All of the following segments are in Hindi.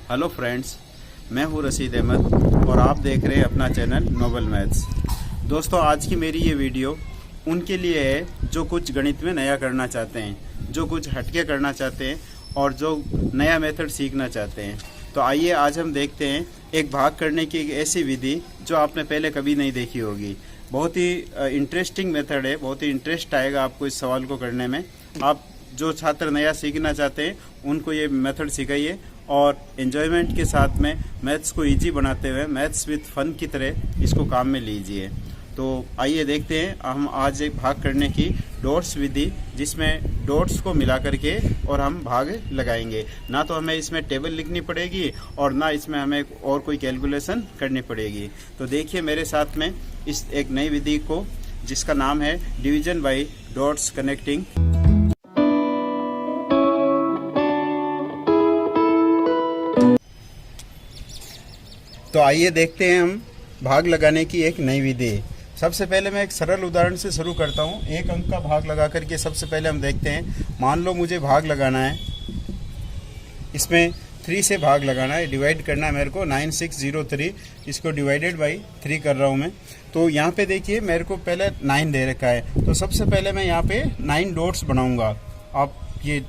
हेलो फ्रेंड्स, मैं हूं रशीद अहमद और आप देख रहे हैं अपना चैनल नोबल मैथ्स। दोस्तों, आज की मेरी ये वीडियो उनके लिए है जो कुछ गणित में नया करना चाहते हैं, जो कुछ हटके करना चाहते हैं और जो नया मेथड सीखना चाहते हैं। तो आइए आज हम देखते हैं एक भाग करने की एक ऐसी विधि जो आपने पहले कभी नहीं देखी होगी। बहुत ही इंटरेस्टिंग मेथड है, बहुत ही इंटरेस्ट आएगा आपको इस सवाल को करने में। आप जो छात्र नया सीखना चाहते हैं उनको ये मेथड सिखाइए और एंजॉयमेंट के साथ में मैथ्स को इजी बनाते हुए मैथ्स विद फन की तरह इसको काम में लीजिए। तो आइए देखते हैं हम आज एक भाग करने की डॉट्स विधि, जिसमें डॉट्स को मिला करके और हम भाग लगाएंगे। ना तो हमें इसमें टेबल लिखनी पड़ेगी और ना इसमें हमें और कोई कैलकुलेशन करनी पड़ेगी। तो देखिए मेरे साथ में इस एक नई विधि को, जिसका नाम है डिवीजन बाय डॉट्स कनेक्टिंग। तो आइए देखते हैं हम भाग लगाने की एक नई विधि। सबसे पहले मैं एक सरल उदाहरण से शुरू करता हूँ। एक अंक का भाग लगा करके सबसे पहले हम देखते हैं। मान लो मुझे भाग लगाना है, इसमें 3 से भाग लगाना है, डिवाइड करना है मेरे को 9603। इसको डिवाइडेड बाई 3 कर रहा हूँ मैं। तो यहाँ पे देखिए मेरे को पहले 9 दे रखा है, तो सबसे पहले मैं यहाँ पे 9 डॉट्स बनाऊँगा। आप ये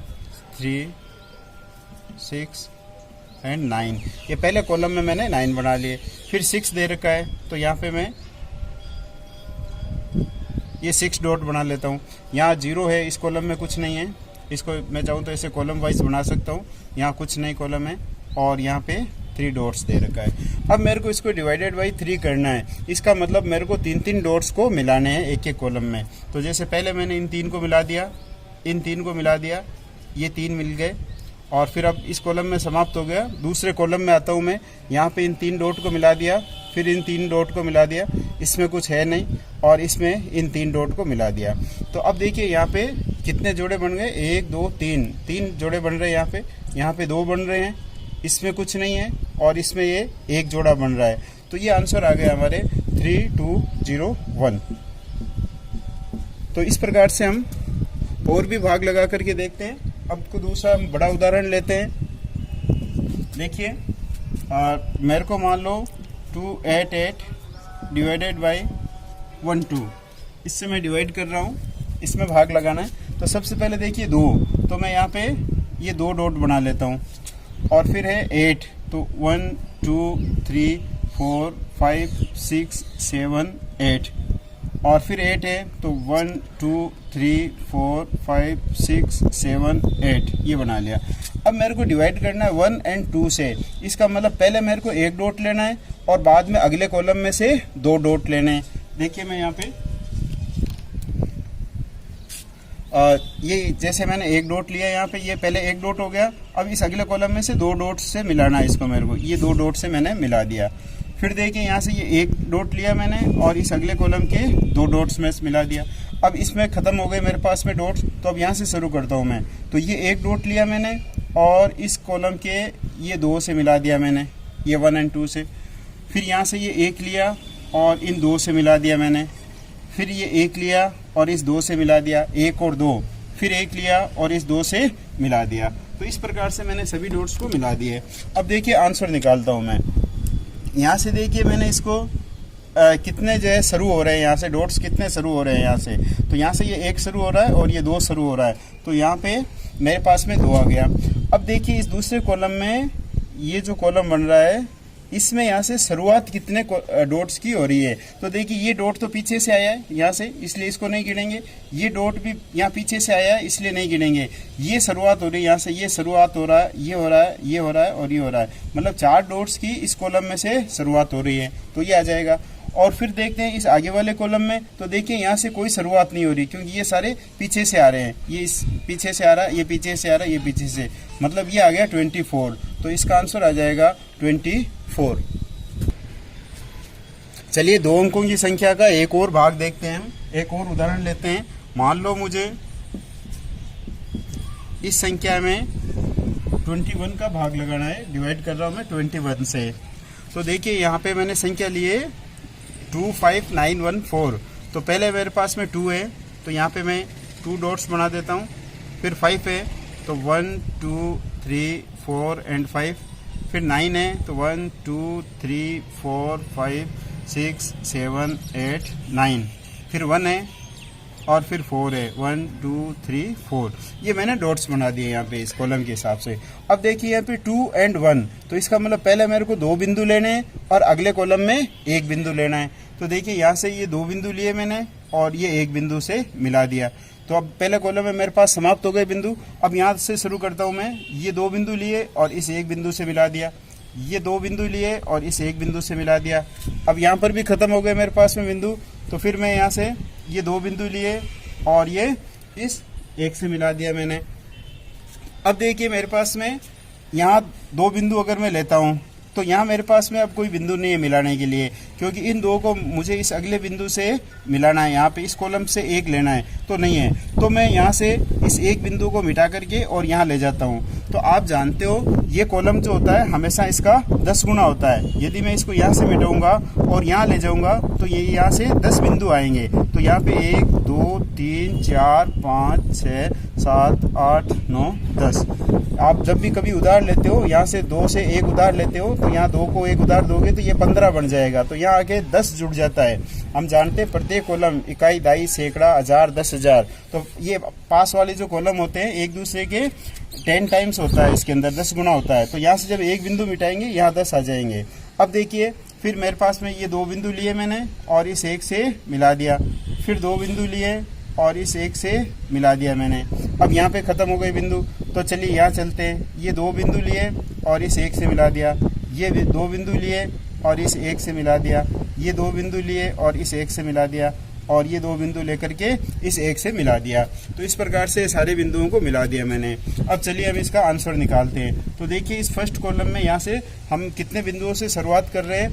3, 6 एंड 9, ये पहले कॉलम में मैंने 9 बना लिए। फिर 6 दे रखा है, तो यहाँ पे मैं ये 6 डॉट बना लेता हूँ। यहाँ 0 है, इस कॉलम में कुछ नहीं है। इसको मैं चाहूँ तो ऐसे कॉलम वाइज बना सकता हूँ। यहाँ कुछ नहीं कॉलम है और यहाँ पे 3 डॉट्स दे रखा है। अब मेरे को इसको डिवाइडेड बाई 3 करना है। इसका मतलब मेरे को 3 डॉट्स को मिलाने हैं एक एक कॉलम में। तो जैसे पहले मैंने इन 3 को मिला दिया, इन 3 को मिला दिया, ये 3 मिल गए और फिर अब इस कॉलम में समाप्त हो गया। दूसरे कॉलम में आता हूँ मैं, यहाँ पे इन 3 डॉट को मिला दिया, फिर इन 3 डॉट को मिला दिया, इसमें कुछ है नहीं, और इसमें इन 3 डॉट को मिला दिया। तो अब देखिए यहाँ पे कितने जोड़े बन गए, 1 2 3 जोड़े बन रहे हैं। यहाँ पे 2 बन रहे हैं, इसमें कुछ नहीं है, और इसमें ये 1 जोड़ा बन रहा है। तो ये आंसर आ गया हमारे 3201। तो इस प्रकार से हम और भी भाग लगा करके देखते हैं। अब को दूसरा हम बड़ा उदाहरण लेते हैं। देखिए मेरे को मान लो 288 डिवाइडेड बाई 12, इससे मैं डिवाइड कर रहा हूँ, इसमें भाग लगाना है। तो सबसे पहले देखिए 2, तो मैं यहाँ पे ये 2 डॉट बना लेता हूँ। और फिर है 8, तो 1 2 3 4 5 6 7 8, और फिर 8 है, तो 1 2 3 4 5 6 7 8, ये बना लिया। अब मेरे को डिवाइड करना है 1 और 2 से। इसका मतलब पहले मेरे को 1 डॉट लेना है और बाद में अगले कॉलम में से 2 डॉट लेने हैं। देखिए मैं यहाँ पे ये जैसे मैंने 1 डॉट लिया यहाँ पे, ये पहले 1 डॉट हो गया। अब इस अगले कॉलम में से 2 डॉट से मिलाना है इसको मेरे को। ये 2 डॉट से मैंने मिला दिया। फिर देखिए यहाँ से ये 1 डॉट लिया मैंने और इस अगले कॉलम के 2 डॉट्स में मिला दिया। अब इसमें ख़त्म हो गए मेरे पास में डॉट्स, तो अब यहाँ से शुरू करता हूँ मैं। तो ये 1 डॉट लिया मैंने और इस कॉलम के ये 2 से मिला दिया मैंने, ये 1 और 2 से। फिर यहाँ से ये 1 लिया और इन 2 से मिला दिया मैंने। फिर ये 1 लिया और इस 2 से मिला दिया, 1 और 2। फिर 1 लिया और इस 2 से मिला दिया। तो इस प्रकार से मैंने सभी डॉट्स को मिला दिए। अब देखिए आंसर निकालता हूँ मैं। यहाँ से देखिए मैंने इसको कितने जो है शुरू हो रहे हैं, यहाँ से डॉट्स कितने शुरू हो रहे हैं यहाँ से। तो यहाँ से ये 1 शुरू हो रहा है और ये 2 शुरू हो रहा है। तो यहाँ पे मेरे पास में 2 आ गया। अब देखिए इस दूसरे कॉलम में ये जो कॉलम बन रहा है, इसमें यहाँ से शुरुआत कितने डॉट्स की हो रही है। तो देखिए ये डॉट तो पीछे से आया है यहाँ से, इसलिए इसको नहीं गिनेंगे। ये डॉट भी यहाँ पीछे से आया है, इसलिए नहीं गिनेंगे। ये शुरुआत हो रही है यहाँ से, ये शुरुआत हो रहा है, ये हो रहा है, ये हो रहा है और ये हो रहा है। मतलब 4 डॉट्स की इस कॉलम में से शुरुआत हो रही है, तो ये आ जाएगा। और फिर देखते हैं इस आगे वाले कॉलम में। तो देखिए यहाँ से कोई शुरुआत नहीं हो रही, क्योंकि ये सारे पीछे से आ रहे हैं। ये इस पीछे से आ रहा है, ये पीछे से आ रहा है, ये पीछे से, मतलब ये आ गया 24। तो इसका आंसर आ जाएगा 24। चलिए 2 अंकों की संख्या का एक और भाग देखते हैं हम। एक और उदाहरण लेते हैं। मान लो मुझे इस संख्या में 21 का भाग लगाना है, डिवाइड कर रहा हूँ मैं 21 से। तो देखिए यहाँ पे मैंने संख्या ली है 25914। तो पहले मेरे पास में 2 है, तो यहाँ पे मैं 2 डॉट्स बना देता हूँ। फिर 5 है, तो 1 2 3 4 एंड 5। फिर 9 है तो 1 2 3 4 5 6 7 8 9, फिर 1 है और फिर 4 है, 1 2 3 4। ये मैंने डॉट्स बना दिए यहाँ पे इस कॉलम के हिसाब से। अब देखिए यहाँ पे 2 एंड 1, तो इसका मतलब पहले मेरे को 2 बिंदु लेने हैं और अगले कॉलम में 1 बिंदु लेना है। तो देखिए यहाँ से ये 2 बिंदु लिए मैंने और ये 1 बिंदु से मिला दिया। तो अब पहले कॉलम में मेरे पास समाप्त हो गए बिंदु। अब यहाँ से शुरू करता हूँ मैं, ये 2 बिंदु लिए और इस 1 बिंदु से मिला दिया, ये 2 बिंदु लिए और इस 1 बिंदु से मिला दिया। अब यहाँ पर भी खत्म हो गए मेरे पास में बिंदु, तो फिर मैं यहाँ से ये 2 बिंदु लिए और ये इस 1 से मिला दिया मैंने। अब देखिए मेरे पास में यहाँ 2 बिंदु अगर मैं लेता हूँ तो यहाँ मेरे पास में अब कोई बिंदु नहीं है मिलाने के लिए, क्योंकि इन 2 को मुझे इस अगले बिंदु से मिलाना है। यहाँ पे इस कॉलम से 1 लेना है तो नहीं है, तो मैं यहाँ से इस 1 बिंदु को मिटा करके और यहाँ ले जाता हूँ। तो आप जानते हो ये कॉलम जो होता है हमेशा इसका 10 गुना होता है। यदि मैं इसको यहाँ से मिटाऊंगा और यहाँ ले जाऊंगा तो ये यहाँ से 10 बिंदु आएंगे। तो यहाँ पे 1 2 3 4 5 6 7 8 9 10। आप जब भी कभी उधार लेते हो, यहाँ से 2 से 1 उधार लेते हो तो यहाँ 2 को 1 उधार दोगे तो ये 15 बन जाएगा, तो यहाँ आके 10 जुड़ जाता है। हम जानते हैं प्रत्येक कॉलम इकाई, दाई, सैकड़ा, हजार, 10,000, तो ये पास वाले जो कॉलम होते हैं एक दूसरे के 10 टाइम्स होता है, इसके अंदर 10 गुना होता है। तो यहाँ से जब 1 बिंदु मिटाएंगे यहाँ 10 आ जाएंगे। अब देखिए फिर मेरे पास में ये 2 बिंदु लिए मैंने और इस 1 से मिला दिया, फिर 2 बिंदु लिए और इस 1 से मिला दिया मैंने। अब यहाँ पे ख़त्म हो गए बिंदु, तो चलिए यहाँ चलते हैं। ये 2 बिंदु लिए और इस 1 से मिला दिया, ये 2 बिंदु लिए और इस 1 से मिला दिया, ये 2 बिंदु लिए और इस 1 से मिला दिया, और ये 2 बिंदु लेकर के इस 1 से मिला दिया। तो इस प्रकार से सारे बिंदुओं को मिला दिया मैंने। अब चलिए हम इसका आंसर निकालते हैं। तो देखिए इस फर्स्ट कॉलम में यहाँ से हम कितने बिंदुओं से शुरुआत कर रहे हैं,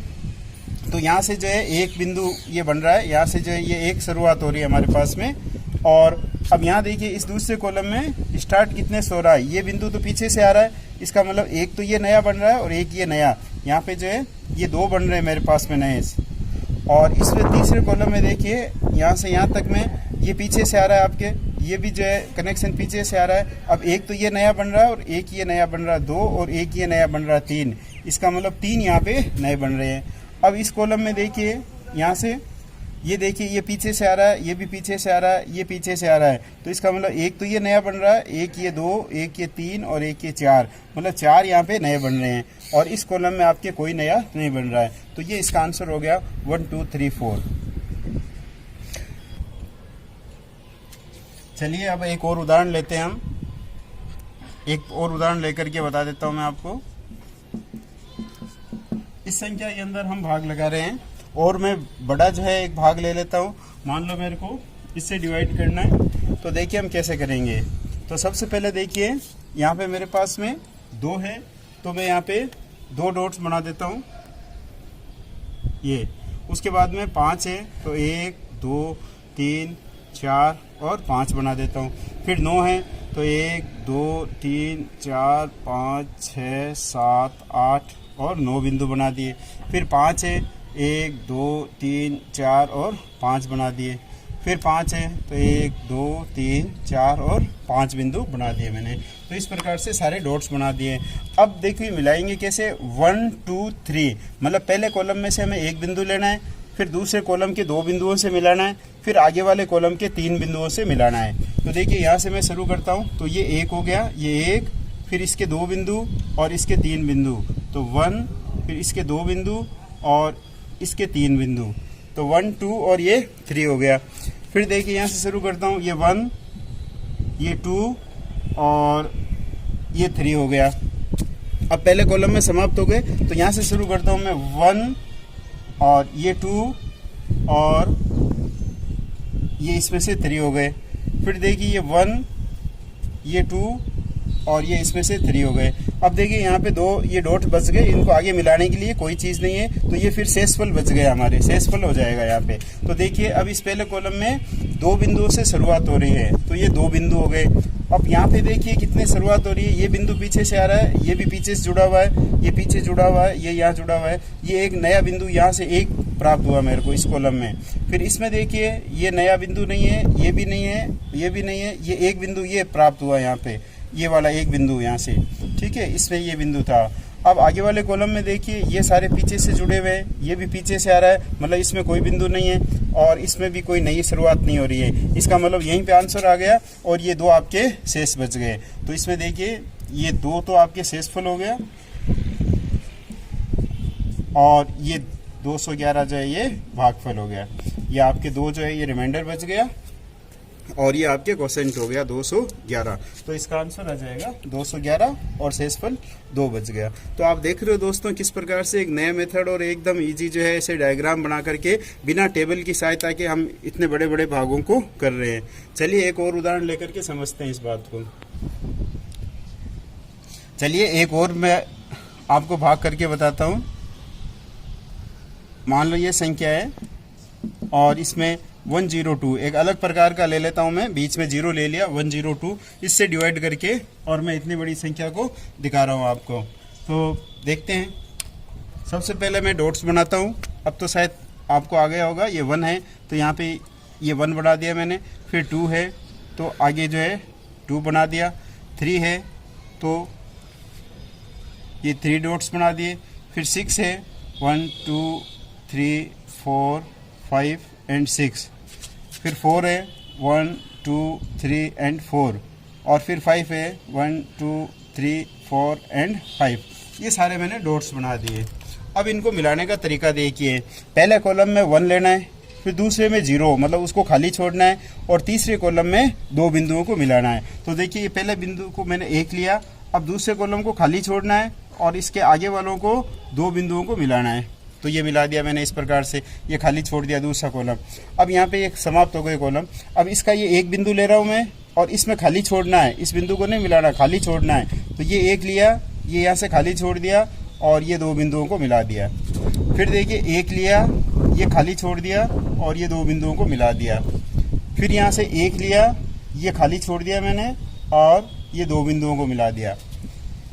तो यहाँ से जो है 1 बिंदु ये बन रहा है, यहाँ से जो है ये 1 शुरुआत हो रही है हमारे पास में। और अब यहाँ देखिए इस दूसरे कॉलम में स्टार्ट कितने से हो रहा है, ये बिंदु तो पीछे से आ रहा है, इसका मतलब 1 तो ये नया बन रहा है और 1 ये नया, यहाँ पे जो है ये 2 बन रहे हैं मेरे पास में नए। और इसमें तीसरे कॉलम में देखिए यहाँ से यहाँ तक में ये पीछे से आ रहा है आपके, ये भी जो है कनेक्शन पीछे से आ रहा है। अब 1 तो ये नया बन रहा है और 1 ये नया बन रहा है 2, और 1 ये नया बन रहा है 3, इसका मतलब 3 यहाँ पे नए बन रहे हैं। अब इस कॉलम में देखिए यहाँ से ये देखिए ये पीछे से आ रहा है, ये भी पीछे से आ रहा है, ये पीछे से आ रहा है, तो इसका मतलब 1 तो ये नया बन रहा है, 1 ये 2, 1 ये 3 और 1 ये 4, मतलब 4 यहाँ पे नए बन रहे हैं। और इस कॉलम में आपके कोई नया नहीं बन रहा है। तो ये इसका आंसर हो गया 1 2 3 4। चलिए अब एक और उदाहरण लेते हैं हम, एक और उदाहरण लेकर के बता देता हूँ मैं आपको। इस संख्या के अंदर हम भाग लगा रहे हैं और मैं बड़ा जो है एक भाग ले लेता हूँ। मान लो मेरे को इससे डिवाइड करना है, तो देखिए हम कैसे करेंगे। तो सबसे पहले देखिए यहाँ पे मेरे पास में 2 है, तो मैं यहाँ पे 2 डॉट्स बना देता हूँ ये। उसके बाद में 5 है तो 1 2 3 4 और 5 बना देता हूँ। फिर 9 है तो 1 2 3 4 5 6 7 8 और 9 बिंदु बना दिए। फिर 5 है 1 2 3 4 और 5 बना दिए। फिर 5 है तो 1 2 3 4 और 5 बिंदु बना दिए मैंने। तो इस प्रकार से सारे डॉट्स बना दिए। अब देखिए मिलाएंगे कैसे, 1 2 3, मतलब पहले कॉलम में से हमें 1 बिंदु लेना है, फिर दूसरे कॉलम के 2 बिंदुओं से मिलाना है, फिर आगे वाले कॉलम के 3 बिंदुओं से मिलाना है। तो देखिए यहाँ से मैं शुरू करता हूँ, तो ये 1 हो गया, ये 1, फिर इसके 2 बिंदु और इसके 3 बिंदु, तो 1, फिर इसके 2 बिंदु और इसके 3 बिंदु, तो 1 2 और ये 3 हो गया। फिर देखिए यहाँ से शुरू करता हूँ, ये 1, ये 2 और ये 3 हो गया। अब पहले कॉलम में समाप्त हो गए, तो यहाँ से शुरू करता हूँ मैं 1 और ये 2 और ये इसमें से 3 हो गए। फिर देखिए ये 1, ये 2 और ये इसमें से 3 हो गए। अब देखिए यहाँ पे 2 ये डॉट बच गए, इनको आगे मिलाने के लिए कोई चीज़ नहीं है, तो ये फिर शेषफल बच गए हमारे, शेषफल हो जाएगा यहाँ पे। तो देखिए अब इस पहले कॉलम में 2 बिंदुओं से शुरुआत हो रही है, तो ये 2 बिंदु हो गए। अब यहाँ पे देखिए कितने शुरुआत हो रही है, ये बिंदु पीछे से आ रहा है, ये भी पीछे से जुड़ा हुआ है, ये पीछे जुड़ा हुआ है, ये यहाँ जुड़ा हुआ है, ये एक नया बिंदु यहाँ से 1 प्राप्त हुआ मेरे को इस कॉलम में। फिर इसमें देखिए ये नया बिंदु नहीं है, ये भी नहीं है, ये भी नहीं है, ये एक बिंदु ये प्राप्त हुआ यहाँ पे, ये वाला एक बिंदु यहाँ से, ठीक है, इसमें ये बिंदु था। अब आगे वाले कॉलम में देखिए ये सारे पीछे से जुड़े हुए हैं, ये भी पीछे से आ रहा है, मतलब इसमें कोई बिंदु नहीं है और इसमें भी कोई नई शुरुआत नहीं हो रही है। इसका मतलब यहीं पे आंसर आ गया और ये दो आपके शेष बच गए। तो इसमें देखिए ये दो तो आपके शेषफल हो गया और ये 211 जो है ये भागफल हो गया। ये आपके दो जो है ये रिमाइंडर बच गया और ये आपके क्वोशिएंट हो गया 211। तो इसका आंसर आ जाएगा 211 और शेषफल 2 बच गया। तो आप देख रहे हो दोस्तों किस प्रकार से एक नया मेथड और एकदम इजी जो है ऐसे डायग्राम बना करके बिना टेबल की सहायता के हम इतने बड़े बड़े भागों को कर रहे हैं। चलिए एक और उदाहरण लेकर के समझते हैं इस बात को। चलिए एक और मैं आपको भाग करके बताता हूँ। मान लो ये संख्या है और इसमें 102 एक अलग प्रकार का ले लेता हूं मैं, बीच में जीरो ले लिया 102 इससे डिवाइड करके और मैं इतनी बड़ी संख्या को दिखा रहा हूं आपको। तो देखते हैं, सबसे पहले मैं डॉट्स बनाता हूं। अब तो शायद आपको आ गया होगा, ये 1 है तो यहाँ पे ये 1 बना दिया मैंने, फिर 2 है तो आगे जो है 2 बना दिया, 3 है तो ये 3 डॉट्स बना दिए, फिर 6 है 1 2 3 4 5 एंड 6, फिर 4 है 1 2 3 एंड 4 और फिर 5 है 1 2 3 4 एंड 5। ये सारे मैंने डॉट्स बना दिए। अब इनको मिलाने का तरीका देखिए, पहले कॉलम में 1 लेना है, फिर दूसरे में 0 मतलब उसको खाली छोड़ना है और तीसरे कॉलम में 2 बिंदुओं को मिलाना है। तो देखिए ये पहले बिंदु को मैंने 1 लिया, अब दूसरे कॉलम को खाली छोड़ना है और इसके आगे वालों को 2 बिंदुओं को मिलाना है। तो ये मिला दिया मैंने इस प्रकार से, ये खाली छोड़ दिया दूसरा कॉलम। अब यहाँ पे एक समाप्त हो गए कॉलम। अब इसका ये एक बिंदु ले रहा हूँ मैं और इसमें खाली छोड़ना है, इस बिंदु को नहीं मिलाना, खाली छोड़ना है। तो ये 1 लिया, ये यहाँ से खाली छोड़ दिया और ये 2 बिंदुओं को मिला दिया। फिर देखिए 1 लिया, ये खाली छोड़ दिया और ये 2 बिंदुओं को मिला दिया। फिर यहाँ से 1 लिया, ये खाली छोड़ दिया मैंने और ये 2 बिंदुओं को मिला दिया।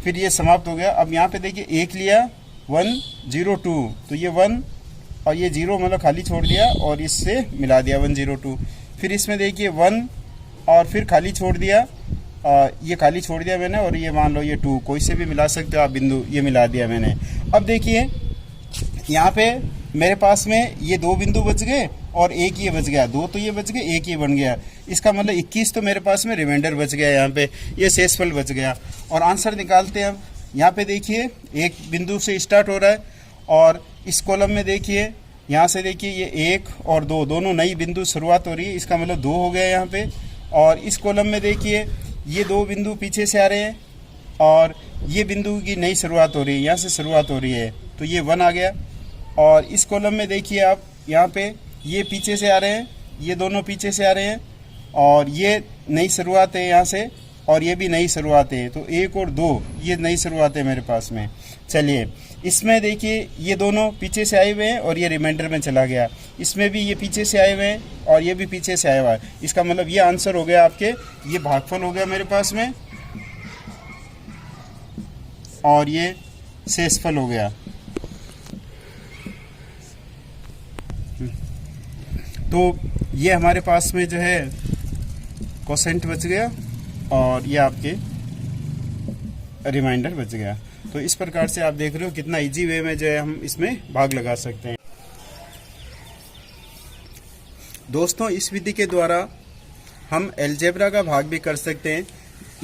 फिर ये समाप्त हो गया। अब यहाँ पे देखिए 1 लिया 102 तो ये 1 और ये 0 मतलब खाली छोड़ दिया और इससे मिला दिया 102। फिर इसमें देखिए 1 और फिर खाली छोड़ दिया, ये खाली छोड़ दिया मैंने और ये मान लो ये 2, कोई से भी मिला सकते हो आप बिंदु, ये मिला दिया मैंने। अब देखिए यहाँ पे मेरे पास में ये 2 बिंदु बच गए और 1 ये बच गया, 2 तो ये बच गए, 1 ये बन गया। इसका मतलब 21 तो मेरे पास में रिमाइंडर बच गया, यहाँ पे ये शेषफल बच गया। और आंसर निकालते हैं हम। यहाँ पे देखिए एक बिंदु से स्टार्ट हो रहा है और इस कॉलम में देखिए यहाँ से देखिए ये 1 और 2 दोनों नई बिंदु शुरुआत हो रही है, इसका मतलब 2 हो गया यहाँ पे। और इस कॉलम में देखिए ये 2 बिंदु पीछे से आ रहे हैं और ये बिंदु की नई शुरुआत हो रही है, यहाँ से शुरुआत हो रही है तो ये 1 आ गया। और इस कॉलम में देखिए आप यहाँ पे ये पीछे से आ रहे हैं, ये दोनों पीछे से आ रहे हैं और ये नई शुरुआत है यहाँ से और ये भी नई शुरुआत है, तो 1 और 2 ये नई शुरुआत है मेरे पास में। चलिए इसमें देखिए ये दोनों पीछे से आए हुए हैं और ये रिमाइंडर में चला गया, इसमें भी ये पीछे से आए हुए हैं और ये भी पीछे से आया हुआ है। इसका मतलब ये आंसर हो गया आपके, ये भागफल हो गया मेरे पास में और ये शेषफल हो गया। तो ये हमारे पास में जो है क्वोशिएंट बच गया और ये आपके रिमाइंडर बच गया। तो इस प्रकार से आप देख रहे हो कितना इजी वे में जो है हम इसमें भाग लगा सकते हैं। दोस्तों इस विधि के द्वारा हम अलजेब्रा का भाग भी कर सकते हैं।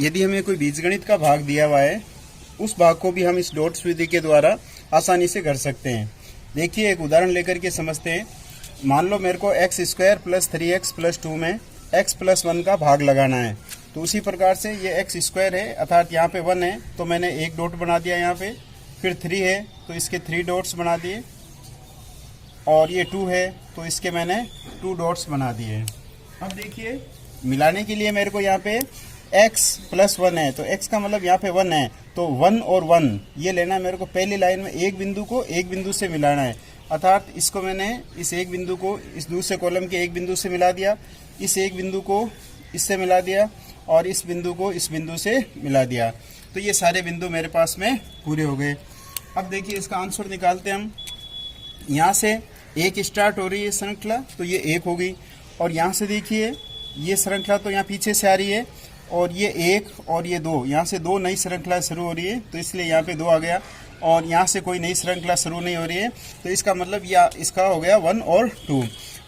यदि हमें कोई बीजगणित का भाग दिया हुआ है उस भाग को भी हम इस डॉट्स विधि के द्वारा आसानी से कर सकते हैं। देखिए एक उदाहरण लेकर के समझते हैं। मान लो मेरे को x² + 3x + 2 में x + 1 का भाग लगाना है। तो उसी प्रकार से ये x² है अर्थात यहाँ पे 1 है तो मैंने 1 डॉट बना दिया यहाँ पे, फिर 3 है तो इसके 3 डॉट्स बना दिए और ये 2 है तो इसके मैंने 2 डॉट्स बना दिए। अब देखिए मिलाने के लिए मेरे को यहाँ पे x + 1 है तो x का मतलब यहाँ पे 1 है तो 1 और 1 ये लेना है मेरे को। पहली लाइन में एक बिंदु को एक बिंदु से मिलाना है अर्थात इसको मैंने इस एक बिंदु को इस दूसरे कॉलम के एक बिंदु से मिला दिया, इस एक बिंदु को इससे मिला दिया और इस बिंदु को इस बिंदु से मिला दिया। तो ये सारे बिंदु मेरे पास में पूरे हो गए। अब देखिए इसका आंसर निकालते हैं हम। यहाँ से 1 स्टार्ट हो रही है श्रृंखला तो ये 1 होगी और यहाँ से देखिए ये श्रृंखला तो यहाँ पीछे से आ रही है और ये 1 और ये 2, यहाँ से 2 नई श्रृंखला शुरू हो रही है तो इसलिए यहाँ पे 2 आ गया। और यहाँ से कोई नई श्रृंखला शुरू नहीं हो रही है, तो इसका मतलब या इसका हो गया 1 और 2।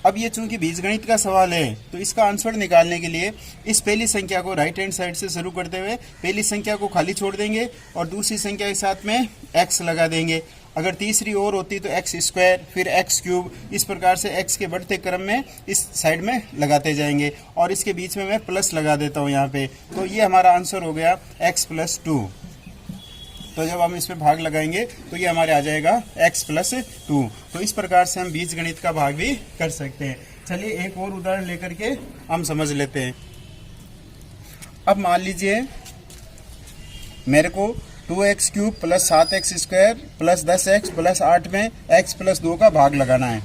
अब ये चूंकि बीजगणित का सवाल है, तो इसका आंसर निकालने के लिए इस पहली संख्या को राइट हैंड साइड से शुरू करते हुए पहली संख्या को खाली छोड़ देंगे और दूसरी संख्या के साथ में x लगा देंगे। अगर तीसरी और होती तो एक्स स्क्वायर, फिर एक्स क्यूब, इस प्रकार से x के बढ़ते क्रम में इस साइड में लगाते जाएंगे और इसके बीच में मैं प्लस लगा देता हूँ यहाँ पे। तो ये हमारा आंसर हो गया x+2। तो जब हम इस पे भाग लगाएंगे तो ये हमारे आ जाएगा x+2। तो इस प्रकार से हम बीजगणित का भाग भी कर सकते हैं। चलिए एक और उदाहरण लेकर के हम समझ लेते हैं। अब मान लीजिए मेरे को 2x³ + 7x² + 10x + 8 में x+2 का भाग लगाना है।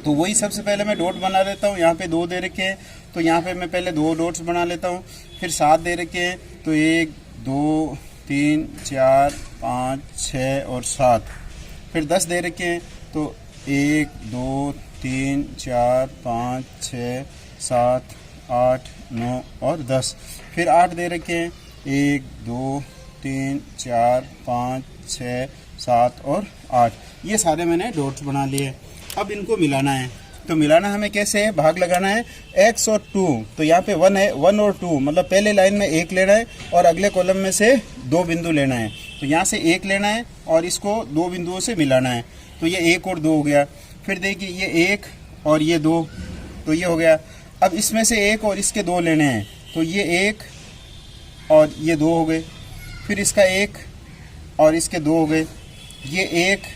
तो वही सबसे पहले मैं डॉट बना लेता हूँ। यहाँ पे 2 दे रखे हैं, तो यहाँ पे मैं पहले 2 डॉट्स बना लेता हूँ। फिर 7 दे रखे हैं, तो 1 2 3 4 5 6 और 7। फिर 10 दे रखे हैं, तो 1 2 3 4 5 6 7 8 9 और 10। फिर 8 दे रखे हैं, 1 2 3 4 5 6 7 और 8। ये सारे मैंने डॉट्स बना लिए। अब इनको मिलाना है। तो मिलाना हमें कैसे है, भाग लगाना है x और 2। तो यहाँ पे 1 है, 1 और 2 मतलब पहले लाइन में 1 लेना है और अगले कॉलम में से 2 बिंदु लेना है। तो यहाँ से 1 लेना है और इसको 2 बिंदुओं से मिलाना है। तो ये 1 और 2 हो गया। फिर देखिए ये 1 और ये 2, तो ये हो गया। अब इसमें से 1 और इसके 2 लेने हैं, तो ये 1 और ये 2 हो गए। फिर इसका 1 और इसके 2 हो गए, ये 1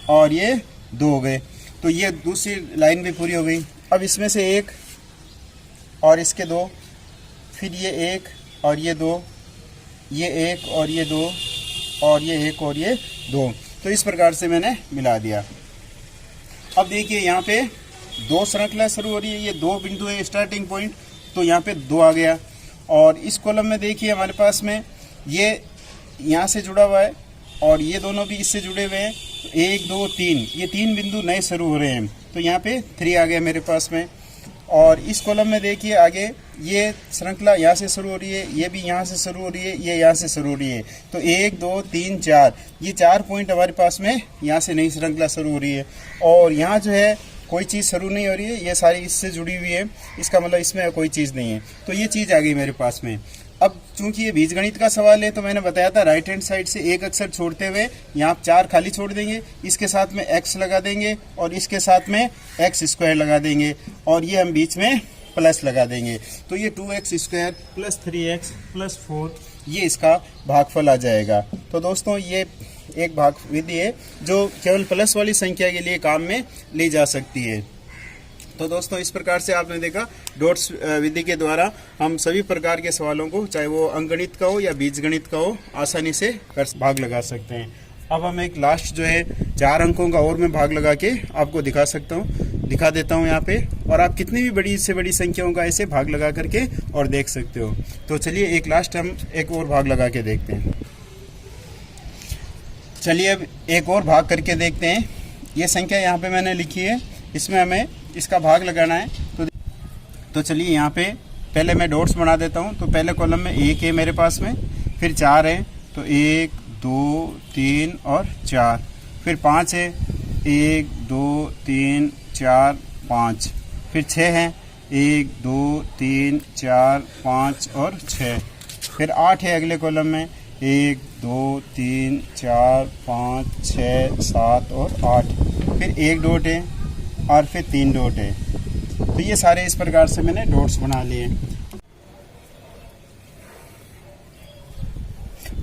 और ये 2 हो गए। तो ये दूसरी लाइन भी पूरी हो गई। अब इसमें से 1 और इसके 2, फिर ये 1 और ये 2, ये 1 और ये 2 और ये 1 और ये 2। तो इस प्रकार से मैंने मिला दिया। अब देखिए यहाँ पे 2 श्रृंखला शुरू हो रही है, ये 2 बिंदु है स्टार्टिंग पॉइंट, तो यहाँ पे 2 आ गया। और इस कॉलम में देखिए हमारे पास में ये यहाँ से जुड़ा हुआ है और ये दोनों भी इससे जुड़े हुए हैं। 1 2 3, ये 3 बिंदु नए शुरू हो रहे हैं, तो यहाँ पे 3 आ गया मेरे पास में। और इस कॉलम में देखिए आगे ये श्रृंखला यहाँ से शुरू हो रही है, ये भी यहाँ से शुरू हो रही है, ये यहाँ से शुरू हो रही है। तो 1 2 3 4, ये 4 पॉइंट हमारे पास में यहाँ से नई श्रृंखला शुरू हो रही है। और यहाँ जो है कोई चीज़ शुरू नहीं हो रही है, ये सारी इससे जुड़ी हुई है, इसका मतलब इसमें कोई चीज़ नहीं है। तो ये चीज़ आ गई मेरे पास में। अब चूंकि ये बीजगणित का सवाल है, तो मैंने बताया था राइट हैंड साइड से एक अक्षर छोड़ते हुए यहाँ 4 खाली छोड़ देंगे, इसके साथ में x लगा देंगे और इसके साथ में x² लगा देंगे और ये हम बीच में प्लस लगा देंगे। तो ये 2x² + 3x + 4, ये इसका भागफल आ जाएगा। तो दोस्तों ये एक भाग विधि है जो केवल प्लस वाली संख्या के लिए काम में ली जा सकती है। तो दोस्तों इस प्रकार से आपने देखा डॉट्स विधि के द्वारा हम सभी प्रकार के सवालों को, चाहे वो अंकगणित का हो या बीजगणित का हो, आसानी से भाग लगा सकते हैं। अब हम एक लास्ट जो है 4 अंकों का और मैं भाग लगा के आपको दिखा देता हूँ यहाँ पे, और आप कितनी भी बड़ी से बड़ी संख्याओं का ऐसे भाग लगा करके और देख सकते हो। तो चलिए एक लास्ट हम एक और भाग लगा के देखते हैं। चलिए अब एक और भाग करके देखते हैं। ये संख्या यहाँ पे मैंने लिखी है, इसमें हमें इसका भाग लगाना है। तो चलिए यहाँ पे पहले मैं डॉट्स बना देता हूँ। तो पहले कॉलम में 1 है मेरे पास में, फिर 4 है, तो 1 2 3 और 4। फिर 5 है, 1 2 3 4 5। फिर 6 है, 1 2 3 4 5 और 6। फिर 8 है अगले कॉलम में, 1 2 3 4 5 6 7 और 8। फिर 1 डॉट है और फिर 3 डॉट है। तो ये सारे इस प्रकार से मैंने डॉट्स बना लिए।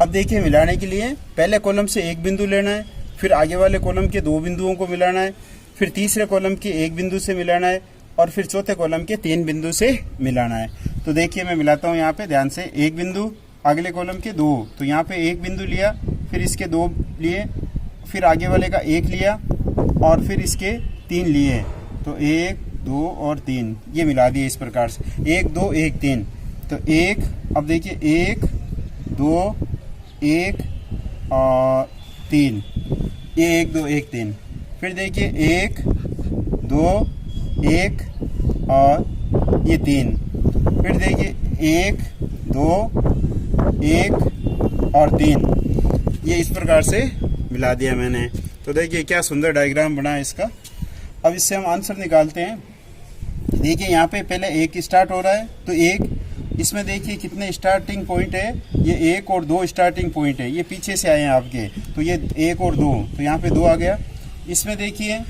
अब देखिए मिलाने के लिए पहले कॉलम से 1 बिंदु लेना है, फिर आगे वाले कॉलम के 2 बिंदुओं को मिलाना है, फिर तीसरे कॉलम के 1 बिंदु से मिलाना है और फिर चौथे कॉलम के 3 बिंदु से मिलाना है। तो देखिए मैं मिलाता हूँ यहाँ पे ध्यान से। 1 बिंदु, अगले कॉलम के 2, तो यहाँ पे 1 बिंदु लिया, फिर इसके 2 लिए, फिर आगे वाले का 1 लिया और फिर इसके 3 लिए। तो 1 2 और 3 ये मिला दिए इस प्रकार से, 1 2 1 3। तो 1, अब देखिए 1 2 1 और 3, ये 1 2 1 3। फिर देखिए 1 2 1 और ये 3। फिर देखिए 1 2 1 और 3, ये इस प्रकार से मिला दिया मैंने। तो देखिए क्या सुंदर डायग्राम बना है इसका। अब इससे हम आंसर निकालते हैं। देखिए यहाँ पे पहले 1 स्टार्ट हो रहा है, तो 1, इसमें देखिए कितने स्टार्टिंग पॉइंट है, ये 1 और 2 स्टार्टिंग पॉइंट है, ये पीछे से आए हैं आपके, तो ये 1 और 2, तो यहाँ पे 2 आ गया। इसमें देखिए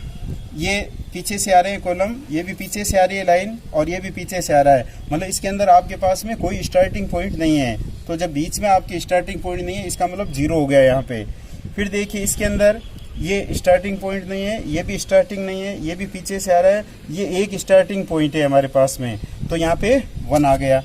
ये पीछे से आ रहे हैं कॉलम, ये भी पीछे से आ रही है लाइन, और ये भी पीछे से आ रहा है, मतलब इसके अंदर आपके पास में कोई स्टार्टिंग पॉइंट नहीं है। तो जब बीच में आपकी स्टार्टिंग पॉइंट नहीं है, इसका मतलब 0 हो गया यहाँ पे। फिर देखिए इसके अंदर ये स्टार्टिंग पॉइंट नहीं है, ये भी स्टार्टिंग नहीं है, ये भी पीछे से आ रहा है, ये एक स्टार्टिंग पॉइंट है हमारे पास में, तो यहाँ पे 1 आ गया।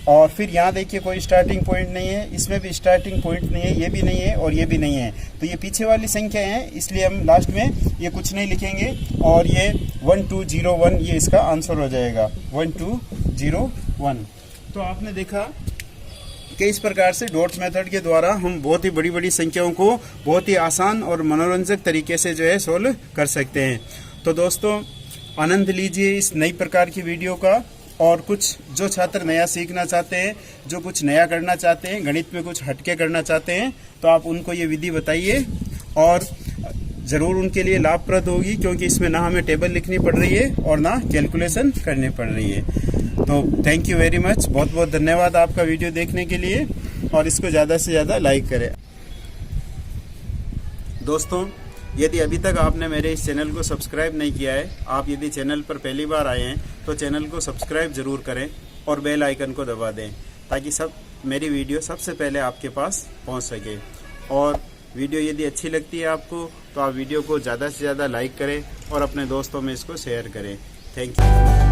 और फिर यहाँ देखिए कोई स्टार्टिंग पॉइंट नहीं है, इसमें भी स्टार्टिंग पॉइंट नहीं है, ये भी नहीं है और ये भी नहीं है, तो ये पीछे वाली संख्या है, इसलिए हम लास्ट में ये कुछ नहीं लिखेंगे, और ये 1 2 0 1 ये इसका आंसर हो जाएगा, 1 2 0 1। तो आपने देखा कि इस प्रकार से डॉट्स मेथड के द्वारा हम बहुत ही बड़ी बड़ी संख्याओं को बहुत ही आसान और मनोरंजक तरीके से जो है सोल्व कर सकते हैं। तो दोस्तों आनंद लीजिए इस नई प्रकार की वीडियो का, और कुछ जो छात्र नया सीखना चाहते हैं, जो कुछ नया करना चाहते हैं, गणित में कुछ हटके करना चाहते हैं, तो आप उनको ये विधि बताइए, और ज़रूर उनके लिए लाभप्रद होगी, क्योंकि इसमें ना हमें टेबल लिखनी पड़ रही है और ना कैलकुलेशन करनी पड़ रही है। तो थैंक यू वेरी मच, बहुत बहुत धन्यवाद आपका वीडियो देखने के लिए, और इसको ज़्यादा से ज़्यादा लाइक करें। दोस्तों यदि अभी तक आपने मेरे इस चैनल को सब्सक्राइब नहीं किया है, आप यदि चैनल पर पहली बार आए हैं तो चैनल को सब्सक्राइब ज़रूर करें और बेल आइकन को दबा दें, ताकि मेरी वीडियो सबसे पहले आपके पास पहुंच सके। और वीडियो यदि अच्छी लगती है आपको, तो आप वीडियो को ज़्यादा से ज़्यादा लाइक करें और अपने दोस्तों में इसको शेयर करें। Thank you.